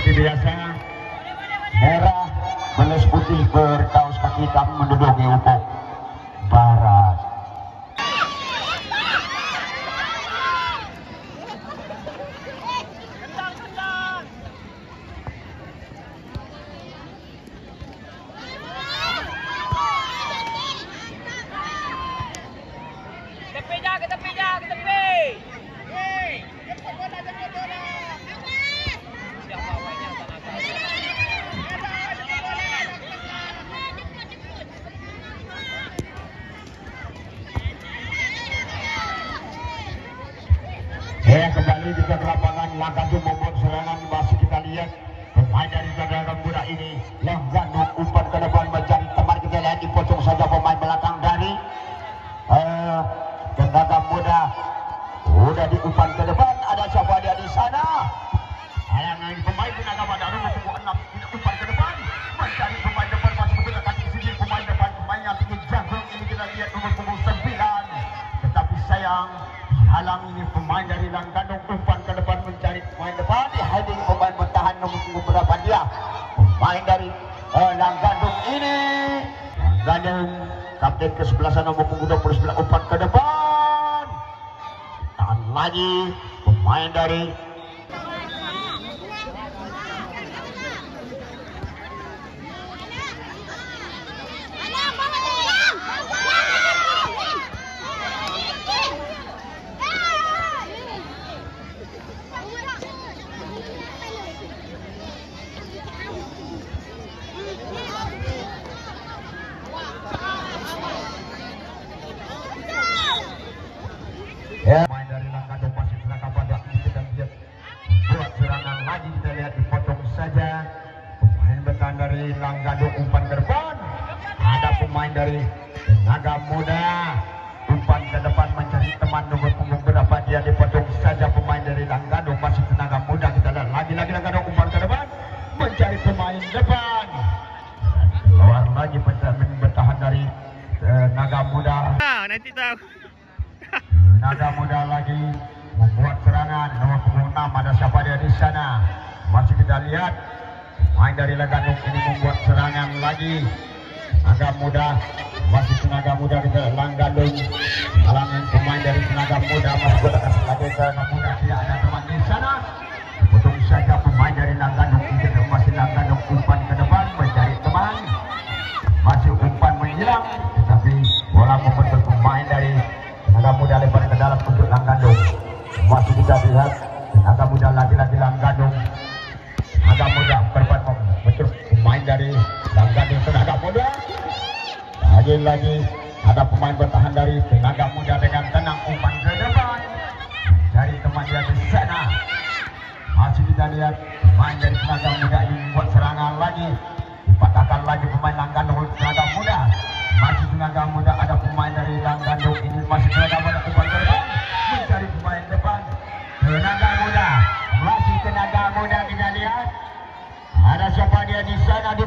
seperti biasa, merah belas putih berkaos kaki hitam menduduki ufuk barat. Kembali juga ke lapangan Langgandung membuat serangan. Masih kita lihat pemain dari Tenaga Muda ini Langgandung umpan ke depan mencari teman. Kita lihat dipocong saja pemain belakang dari Tenaga Muda. Udah diumpan ke depan, ada siapa dia di sana? Halangan pemain Tenaga Muda nomor 6 umpan ke depan mencari pemain depan, masih menggunakan sisi pemain depan. Pemain yang tinggi jangkung ini kita lihat nomor 9, tetapi sayang halang ini pemain dari Langgandung umpan ke depan mencari pemain depan, di hiding pemain bertahan nomor 3 berapa dia pemain dari Langgandung ini. Langgandung kapten ke-11 nomor 29 umpan ke depan, tahan lagi pemain dari pemain dari Langgandung masih Tenaga Muda ini. Kita lihat buat serangan lagi, kita lihat dipotong saja pemain bertahan dari Langgandung umpan ke depan, ada pemain dari Tenaga Muda umpan ke depan mencari teman nomor punggung berapa dia, dipotong saja pemain dari Langgandung masih Tenaga Muda. Kita lihat lagi Langgandung umpan ke depan mencari pemain depan, keluar lagi pemain bertahan dari Tenaga Muda. Nanti tahu. Tenaga Muda lagi membuat serangan nomor 6, ada siapa dia di sana? Masih kita lihat pemain dari Langgandung ini membuat serangan lagi. Tenaga Muda masih Tenaga Muda, kita Langgandung halangan pemain dari Tenaga Muda masih berdekat lagi ke Tenaga Muda, tidak ada teman di sana. Potong saja pemain dari Langgandung ini, masih Langgandung umpan ke depan mencari teman, masih umpan menghilang, tetapi bola membentuk pemain dari Tenaga Muda lempar ke dalam untuk Langgandung. Masih kita lihat Tenaga Muda lagi-lagi Langgandung. Tenaga Muda berbuat betul pemain dari Langgandung. Tenaga Muda lagi-lagi ada pemain bertahan dari Tenaga Muda dengan tenang umpan ke depan dari teman dia di sana. Masih kita lihat pemain dari Tenaga Muda ini membuat serangan lagi, dipatahkan lagi pemain Langgandung. Tenaga Muda masih Tenaga Muda, ada pemain dari Langgandung ini masih Tenaga Muda umpan ke depan mencari pemain depan. Tenaga Muda masih Tenaga Muda, kita lihat ada siapa dia di sana di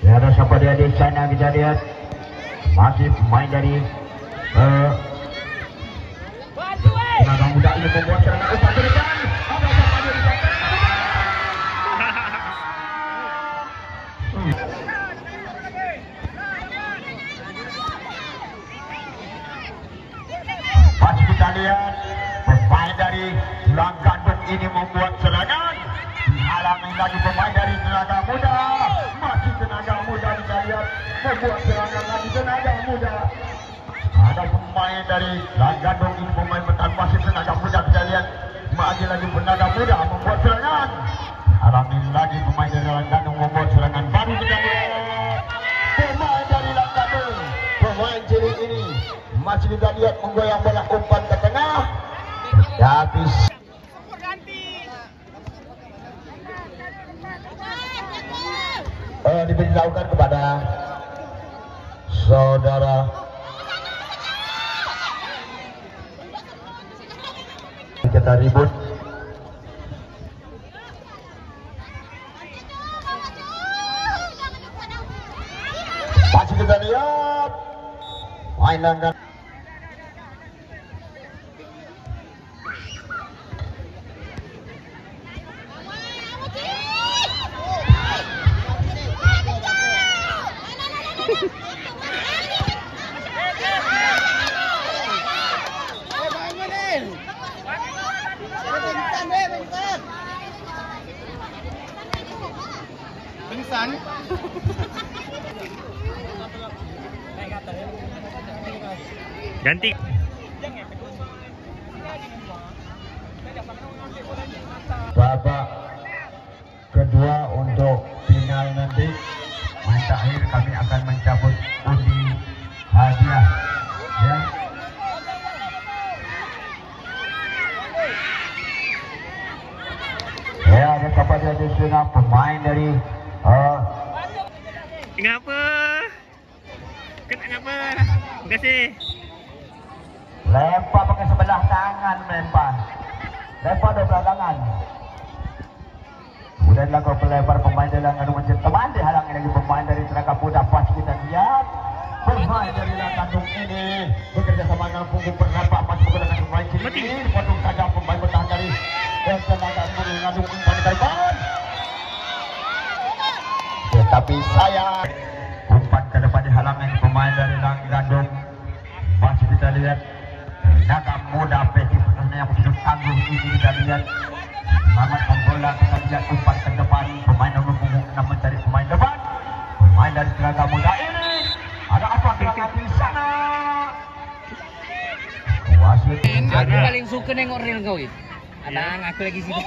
ya, ada siapa dia di sana, kita lihat masih pemain dari Tenaga Muda ini membuat serangan umpan ke depan. Ada siapa dia di sana? Masih kita lihat pemain dari Langgandung ini membuat serangan, dihalangi lagi pemain dari Tenaga Muda. Masih Tenaga Muda, kita lihat membuat serangan lagi Tenaga Muda. Ada pemain dari Langgandung ini pemain bertahan masih Tenaga Muda, kita lihat masih lagi Tenaga Muda membuat serangan, halangi lagi pemain dari Langgandung membuat serangan. Baru kita lihat pemain dari Langgandung, pemain cilik ini masih kita lihat menggoyang bola umpan ke tengah, tapi diberitahukan kepada saudara kita ribut Langgan. Pingsan. Ganti. Babak kedua untuk final nanti, main terakhir kami akan mencabut undi hadiah. Ya. Ya, ada kepada di sana pemain dari Ngapa? Kena ngapa? Terima kasih. lempar pakai sebelah tangan, lempar dua belah tangan. Kemudian dilakukan pelempar pemain dari Langgan Mencet teman dihalangi lagi pemain dari Tenaga Muda. Pas kita lihat pemain dari Langgan ini bekerja sama dengan punggung berapa masih menggunakan pemain kiri. Potong saja pemain bertahan dari Tenaga Muda mengandung umpan terbang. Tetapi saya umpan ke depan dihalangi pemain dari Langgan. Masih kita lihat Tenaga Muda Peti pertahanan yang begitu tangguh ini kita lihat. Selamat bola, kita lihat umpan ke depan pemain nomor punggung 6 mencari pemain depan. Pemain dari Tenaga Muda ini ada apa gerangan di sana? Wasit Aku paling suka nengok reel kau itu. Ada aku lagi sini.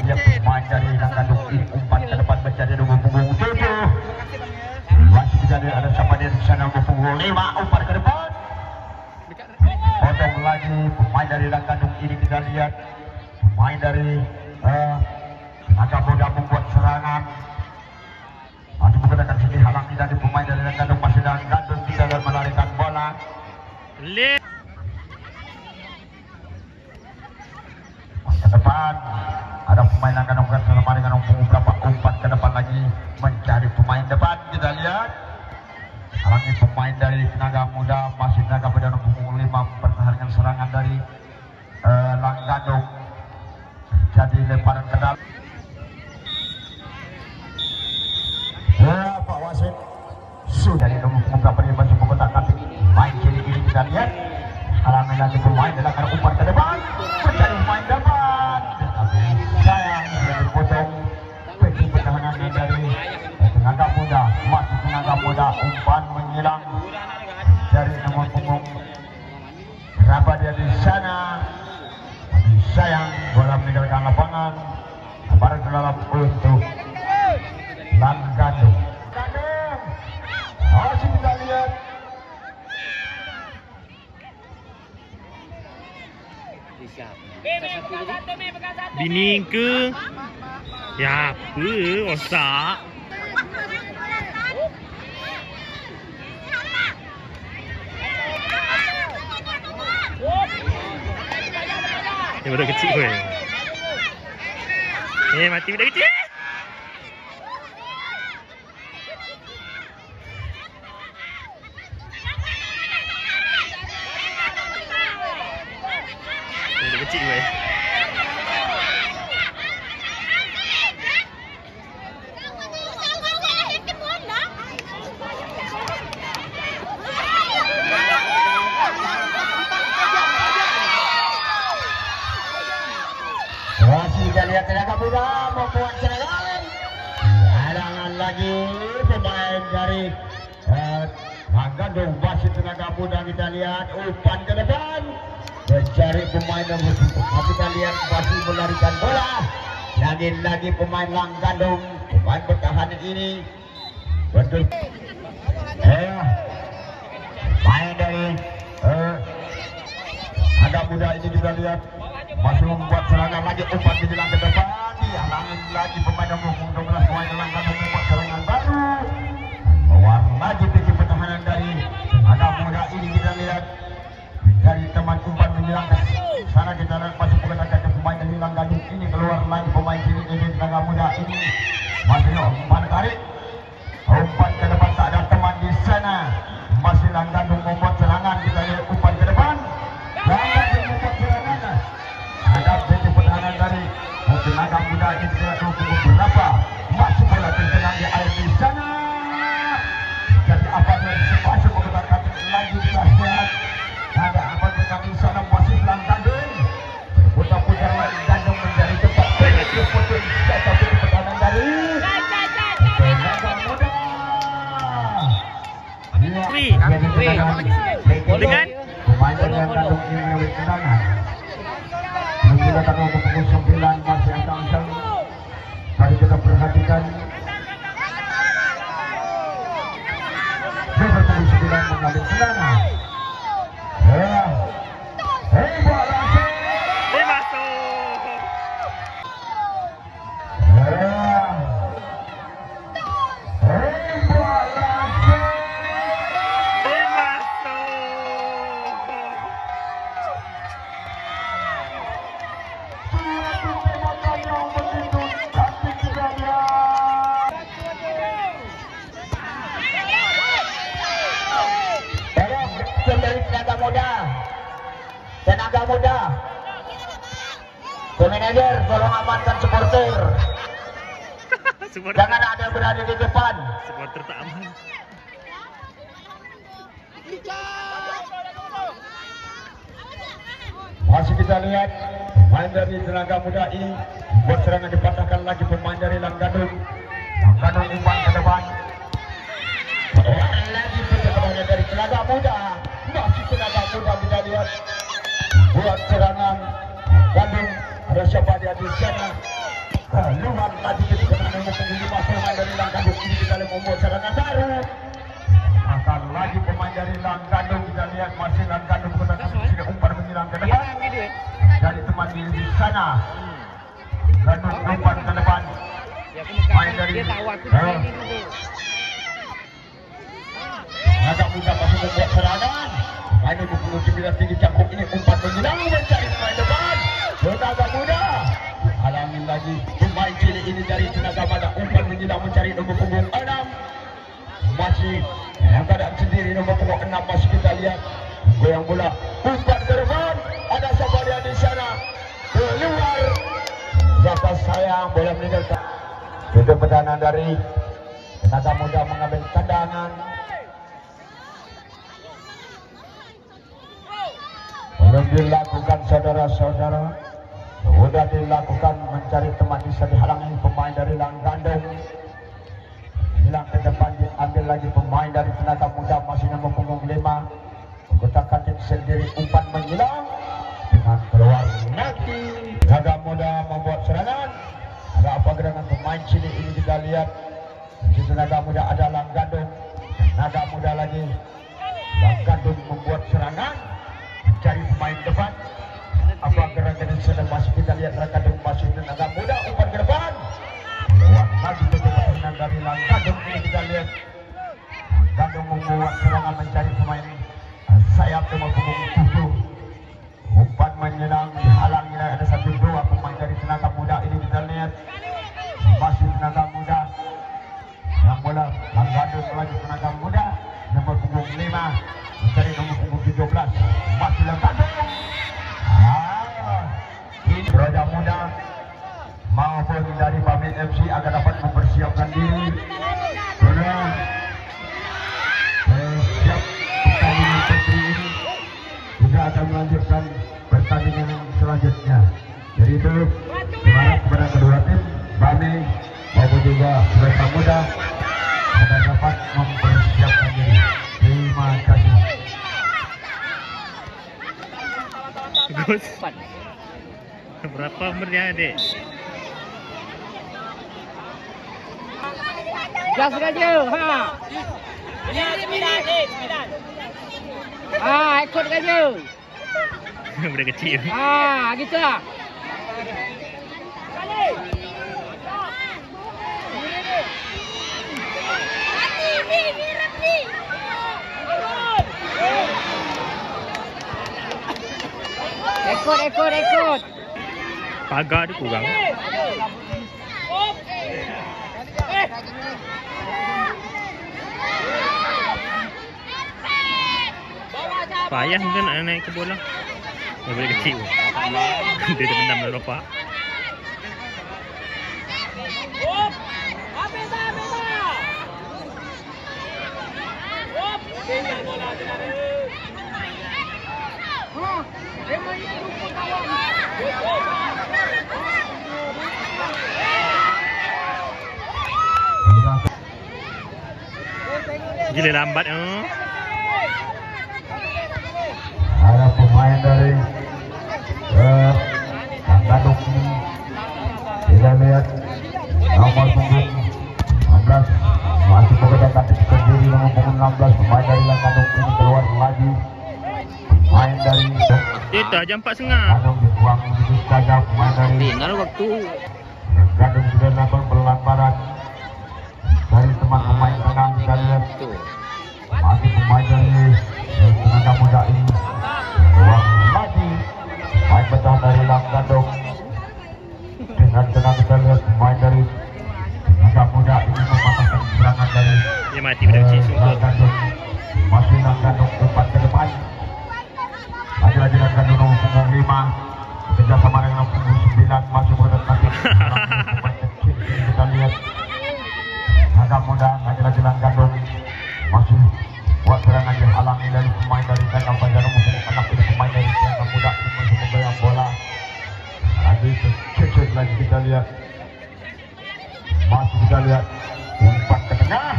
ya, pemain dari Langgan ini umpan ke depan mencari nomor punggung 7. Wasit kita lihat ada siapa di sana nomor punggung 5 umpan ke depan. Potong lagi pemain dari Langgan ini kita lihat pemain dari Tenaga Muda membuat serangan. Masih menggunakan sini halangi dari pemain dari Langgan masih dalam gandung tidak dan melarikan bola. Ke depan ada pemain Langgan bukan selama dengan beberapa umpan ke depan lagi mencari pemain depan. Kita lihat halangi pemain dari Tenaga Muda masih Tenaga Muda nomor 5 mempertahankan serangan dari Langgan. Jadi lemparan ke dalam. Ya, Pak Wasit sudah di nomor berapa dia masuk kotak kaki. Main kiri ini kita lihat halangi lagi pemain dalam umpan ke depan mencari pemain depan. Tapi sayang sudah dipotong. Peti pertahanan dari Tenaga Muda masih Tenaga Muda umpan menghilang dari nomor punggung berapa dia di sana. Sayang bola meninggalkan lapangan. Baru ke dalam untuk Langgan. Masih kita lihat Bini ke? Ya apa? Osak. Dia budak kecil ke? Mati budak kecil. Budak kecil ke? masih kita lihat Tenaga Muda membuat serangan. Halangan lagi pemain dari Langgan. Masih Tenaga Muda kita lihat umpan ke depan mencari pemain nomor 10. Kita lihat masih melarikan bola. Lagi-lagi pemain Langgan, pemain bertahan ini betul. Main dari Tenaga Muda ini juga lihat masih membuat serangan lagi, umpan dibilang ke depan, dihalangi lagi pemain nomor 12 pemain Langgan membuat serangan baru. Keluar lagi tinggi pertahanan dari Tenaga Muda ini kita lihat dari teman umpan menyerang ke sana. Kita lihat masih menggunakan pemain dari Langgan ini, keluar lagi pemain sini dari Tenaga Muda ini masih umpan tarik, umpan ke depan tak ada teman di sana. Masih Langgan membuat serangan kita lihat. Dengan pemain dari Gandung ini mengambil tendangan. Menggunakan nomor punggung 9 masih ancang-ancang. Mari kita perhatikan. Nomor punggung 9 mengambil tendangan. Ya. Bola dia masuk. Dia masuk. Dari tenaga muda, ke manajer tolong amankan supporter, Supporter, jangan ada yang berada di depan. supporter tak aman. Masih kita lihat pemain dari tenaga muda ini buat serangan dipatahkan lagi pemain dari Langgandung. Langgandung umpan ke depan. Lagi pergerakannya dari tenaga muda. Masih tenaga muda kita lihat buat serangan Langgandung. Ada siapa dia di sana? Luar tadi ketika menunggu penghuni masuk pemain dari Langgandung ini kita lihat membuat serangan baru. Akan lagi pemain dari Langgandung kita lihat masih Langgandung menggunakan sini umpan menyerang ke depan. Dari teman di sana. Langgandung umpan ke depan. Main dari dia tahu aku di sini dulu. agak mudah masuk membuat serangan. Main 29 tinggi cangkuk ini umpan menyerang mencari pemain depan. Tenaga muda. Alangin lagi pemain cilik ini dari tenaga muda umpan menyerang mencari nomor punggung 6. Masih yang keadaan sendiri nomor punggung 6 masih kita lihat goyang bola umpan ke depan. Ada siapa dia di sana keluar. Siapa sayang bola meninggalkan. Itu pertahanan dari tenaga muda mengambil tendangan. Belum dilakukan saudara-saudara. Sudah dilakukan mencari teman bisa dihalangi pemain dari Langgandung. Hilang ke depan diambil lagi pemain dari tenaga muda masih nomor punggung 5. Kotak katik sendiri umpan menghilang dengan keluar nanti. Tenaga muda membuat serangan. Ada apa gerangan pemain cilik ini kita lihat. Di tenaga muda ada Langgandung. Tenaga muda lagi. Langgandung membuat serangan. Mencari pemain depan. Apa gerakan yang sedang masih kita lihat Langgandung masih tenaga muda umpan ke depan. Keluar lagi ke depan dari Langgandung ini kita lihat. Langgandung membuat serangan mencari pemain sayap nomor punggung 7. Umpan menyerang dihalangi ada 1-2 pemain dari tenaga muda ini kita lihat. Masih tenaga muda. Yang bola Langgandung lagi tenaga muda nomor punggung 5 mencari nomor punggung 17. Masih Langgandung. Ini Raja Muda maupun dari Pamit FC agar dapat mempersiapkan diri karena siap pertandingan putri ini juga akan melanjutkan pertandingan selanjutnya. Jadi itu semangat kepada kedua tim Bami maupun juga Raja Muda agar dapat mempersiapkan diri. Terima kasih. Bagus. Berapa umurnya adik? Gas saja. Ha. Ah, ikut saja. Udah kecil. Ah, gitu lah. Ikut. Pagar dia kurang. Payah mungkin nak naik ke bola. Dia boleh kecil. Dia terbenam dalam ropak. Gila lambat. pemain dari Gadung ini. Kita lihat nomor punggung 16 masih menggunakan sendiri nomor punggung 16 pemain dari Gadung ini keluar lagi. Pemain dari Itu jam 4.30. Gadung dibuang begitu saja pemain dari Tinggal waktu. Gadung sudah melakukan pelanggaran dari teman pemain tengah. Kita lihat Tuh. masih pemain dari tenaga muda ini keluar lagi. Pemain betah dari Gadung. Dengan tenang kita lihat pemain dari tenaga muda ini mematahkan serangan dari Dia mati pada kecil sungguh. Gadung. Masih Gadung depan ke depan. Lagi-lagi Gadung nomor punggung 5 kerjasama dengan nomor punggung 9 masih berdekatan. Pemain kecil ini kita lihat tenaga muda lagi-lagi Gadung masih buat serangan dihalangi dari pemain dari tenaga muda nomor punggung 6 ini. Pemain dari tenaga muda ini masih memegang bola. Lagi kecil lagi kita lihat masih kita lihat umpan ke tengah,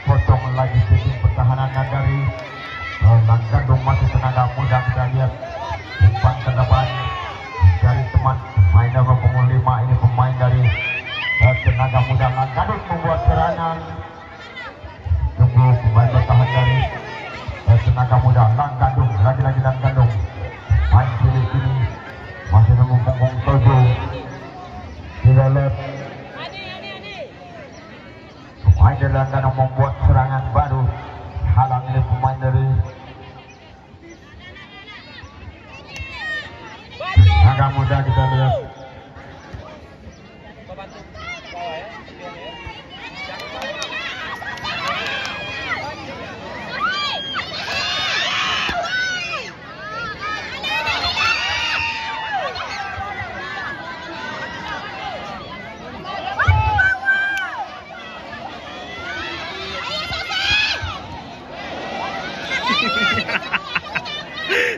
potong lagi tim pertahanan dari Gadung masih tenaga muda. Kita lihat umpan ke depan dari teman pemain nomor punggung 5 ini pemain dari tenaga muda Gadung membuat serangan. Tunggu pemain bertahan dari tenaga muda Gadung lagi-lagi Gadung main cilik ini masih nomor punggung 7. Kita lihat pemain dari Gadung membuat serangan baru halang ini pemain dari tenaga muda. Kita lihat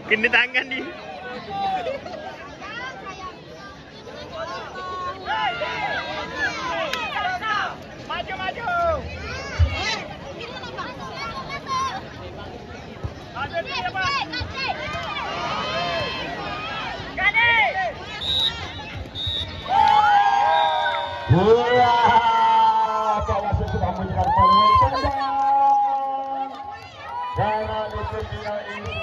Kena tangan dia. iya, Pak Wasit sudah memberikan poin tendang. Karena itu dia ini